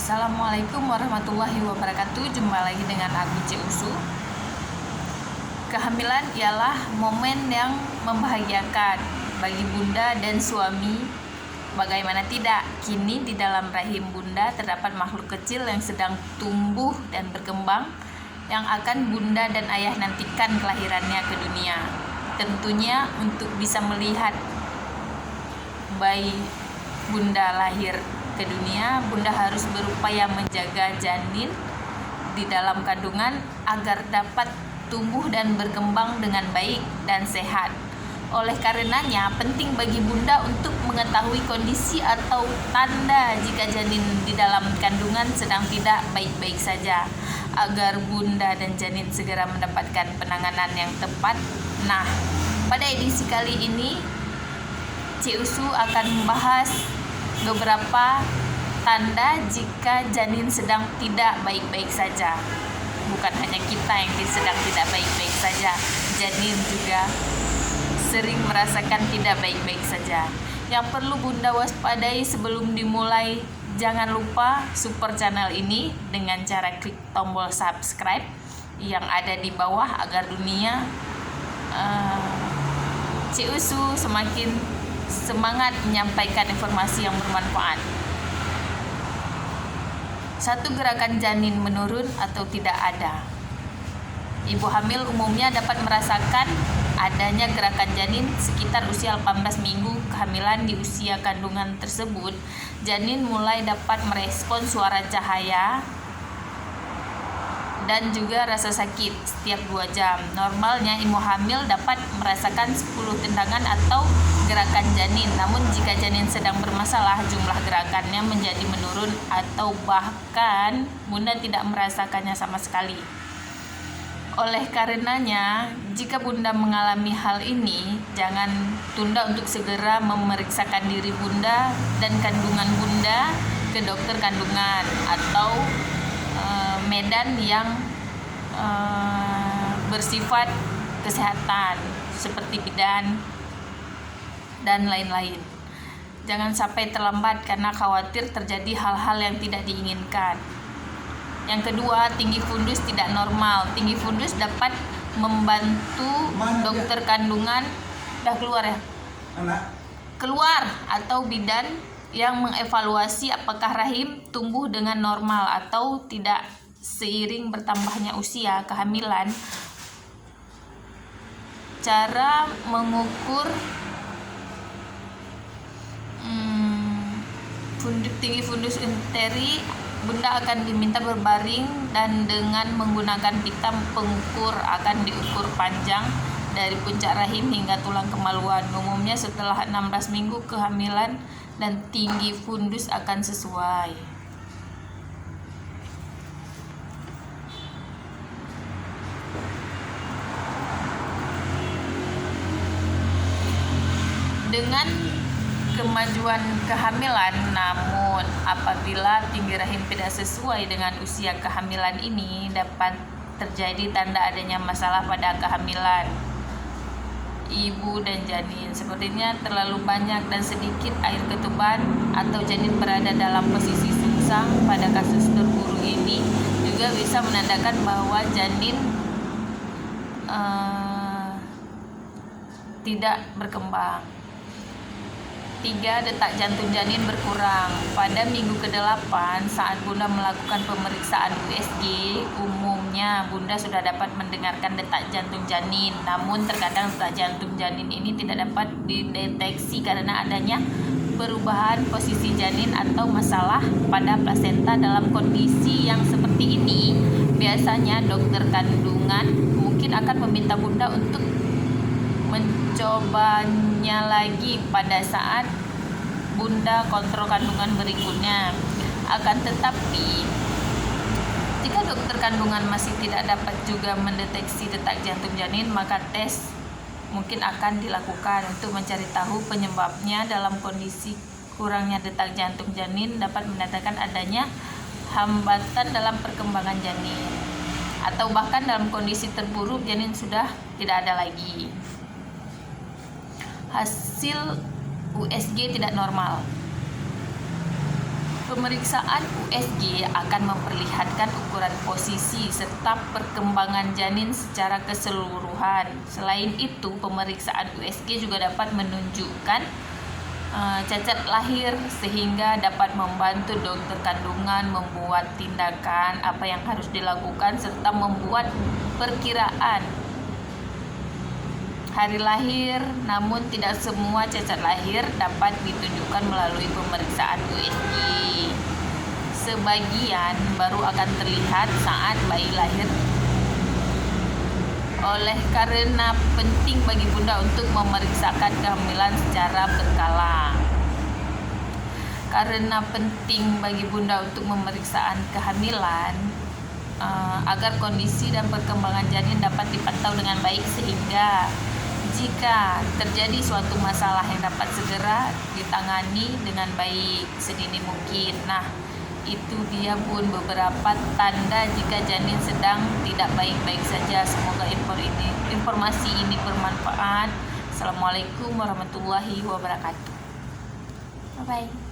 Assalamualaikum warahmatullahi wabarakatuh. Jumpa lagi dengan aku Usu. Kehamilan ialah momen yang membahagiakan bagi bunda dan suami. Bagaimana tidak, kini di dalam rahim bunda terdapat makhluk kecil yang sedang tumbuh dan berkembang, yang akan bunda dan ayah nantikan kelahirannya ke dunia. Tentunya untuk bisa melihat bayi bunda lahir ke dunia, bunda harus berupaya menjaga janin di dalam kandungan agar dapat tumbuh dan berkembang dengan baik dan sehat. Oleh karenanya, penting bagi bunda untuk mengetahui kondisi atau tanda jika janin di dalam kandungan sedang tidak baik-baik saja, agar bunda dan janin segera mendapatkan penanganan yang tepat. Nah, pada edisi kali ini, Usu akan membahas beberapa tanda jika janin sedang tidak baik-baik saja. Bukan hanya kita yang sedang tidak baik-baik saja, janin juga sering merasakan tidak baik-baik saja. Yang perlu bunda waspadai sebelum dimulai, jangan lupa support channel ini dengan cara klik tombol subscribe yang ada di bawah agar dunia Usu semakin semangat menyampaikan informasi yang bermanfaat. 1. Gerakan janin menurun atau tidak ada. Ibu hamil umumnya dapat merasakan adanya gerakan janin sekitar usia 18 minggu kehamilan. Di usia kandungan tersebut, janin mulai dapat merespon suara cahaya dan juga rasa sakit setiap 2 jam. Normalnya ibu hamil dapat merasakan 10 tendangan atau gerakan janin. Namun jika janin sedang bermasalah, jumlah gerakannya menjadi menurun atau bahkan bunda tidak merasakannya sama sekali. Oleh karenanya, jika bunda mengalami hal ini, jangan tunda untuk segera memeriksakan diri bunda dan kandungan bunda ke dokter kandungan atau medan yang bersifat kesehatan seperti bidan dan lain-lain. Jangan sampai terlambat karena khawatir terjadi hal-hal yang tidak diinginkan. Yang kedua, tinggi fundus tidak normal. Tinggi fundus dapat membantu dokter kandungan keluar atau bidan yang mengevaluasi apakah rahim tumbuh dengan normal atau tidak seiring bertambahnya usia kehamilan. Cara mengukur tinggi fundus uteri, bunda akan diminta berbaring dan dengan menggunakan pita pengukur akan diukur panjang dari puncak rahim hingga tulang kemaluan. Umumnya setelah 16 minggu kehamilan dan tinggi fundus akan sesuai. Dengan kemajuan kehamilan, namun apabila tinggi rahim tidak sesuai dengan usia kehamilan ini, dapat terjadi tanda adanya masalah pada kehamilan ibu dan janin. Sepertinya terlalu banyak dan sedikit air ketuban atau janin berada dalam posisi sungsang. Pada kasus terburuk ini juga bisa menandakan bahwa janin tidak berkembang. 3. Detak jantung janin berkurang. Pada minggu ke-8 saat bunda melakukan pemeriksaan USG, umumnya bunda sudah dapat mendengarkan detak jantung janin. Namun terkadang detak jantung janin ini tidak dapat dideteksi karena adanya perubahan posisi janin atau masalah pada plasenta. Dalam kondisi yang seperti ini, biasanya dokter kandungan mungkin akan meminta bunda untuk mencobanya lagi pada saat bunda kontrol kandungan berikutnya. Akan tetapi, jika dokter kandungan masih tidak dapat juga mendeteksi detak jantung janin, maka tes mungkin akan dilakukan untuk mencari tahu penyebabnya. Dalam kondisi kurangnya detak jantung janin dapat menandakan adanya hambatan dalam perkembangan janin, atau bahkan dalam kondisi terburuk janin sudah tidak ada lagi. Hasil USG tidak normal. Pemeriksaan USG akan memperlihatkan ukuran posisi serta perkembangan janin secara keseluruhan. Selain itu, pemeriksaan USG juga dapat menunjukkan cacat lahir sehingga dapat membantu dokter kandungan membuat tindakan apa yang harus dilakukan serta membuat perkiraan hari lahir. Namun tidak semua cacat lahir dapat ditunjukkan melalui pemeriksaan USG. Sebagian baru akan terlihat saat bayi lahir. Oleh karena penting bagi bunda untuk memeriksakan kehamilan secara berkala. Karena penting bagi bunda untuk pemeriksaan kehamilan agar kondisi dan perkembangan janin dapat dipantau dengan baik sehingga jika terjadi suatu masalah yang dapat segera ditangani dengan baik sedini mungkin. Nah, itu dia Bun beberapa tanda jika janin sedang tidak baik-baik saja. Semoga informasi ini bermanfaat. Assalamualaikum warahmatullahi wabarakatuh. Bye bye.